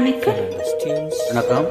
வணக்கம். வணக்கம்.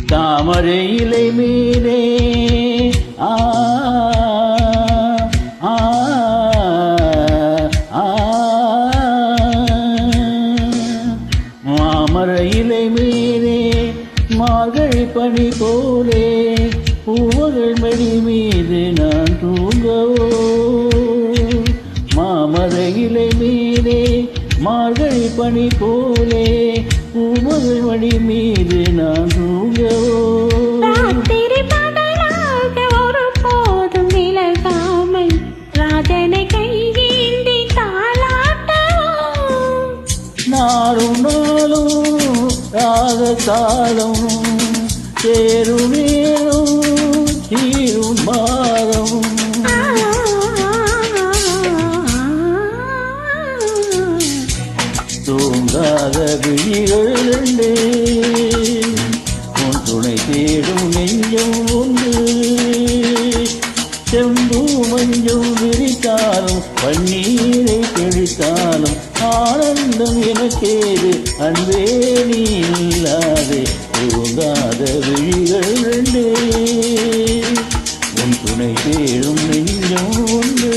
தாமரை இலை மீனே மாமரை இலை மீனே மார்கழி பனி போலே பூவகள் மடி மீது நான் தூங்கவோ. மாமரை இலை மீனே மார்கழி பனி போலே பூமகள் மடி மீது நான் தூங்கவோ. ராத்திரி பகலாக ஒரு போதும் விலகாமல் ராஜனை கையேந்தி தாலாட்டவோ. நாளும் நாளும் ராகத்தாலும் சேரும் நேரும் தீரும் மாதம். தூங்காத விழிகள் ரெண்டு உன் துணை தேடும் நெஞ்சம் ஒன்று. செம்பு மஞ்சம் விரித்தாலும் பன்னீரை தெளித்தாலும் ஆனந்தம் எனக்கேது அன்பே நீ இல்லாதே. தூங்காத விழிகள் ரெண்டு உன் துணை தேடும் நெஞ்சம் ஒன்று.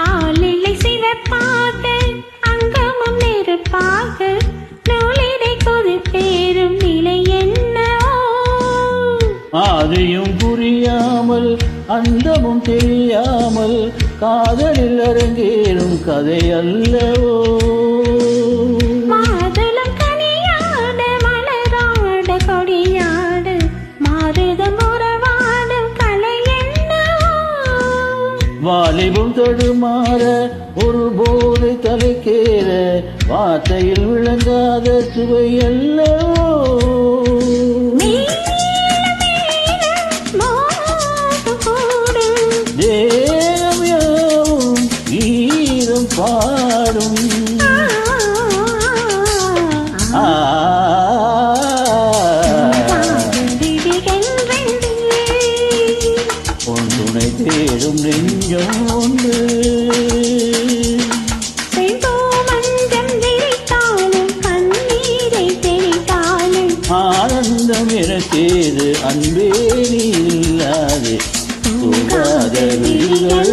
ஆளிலை சிவப்பாக அங்கமும் நெருப்பாக நூலிடை கொது பேரும் நிலை என்னவோ. ஆதியும் புரியாமல் அந்தமும் தெரியாமல் காதலில் அரங்கேறும் கதை அல்லவோ. மாதுளம் கனியாட மலராட கொடியாட மாறுதம் உறவாடும் கலை என்னவோ. வாலிபம் தடுமாற ஒரு போதை தலைக்கேற வார்த்தையில் விளங்காத சுவை அல்லவோ. தேகம் யாவும் ஈரம் பாடும். உன் துணை தேடும் நெஞ்சம் ஒன்று. ஆனந்தம் எனக்கேது அன்பே நீ இல்லாதே. தூங்காத விழிகள்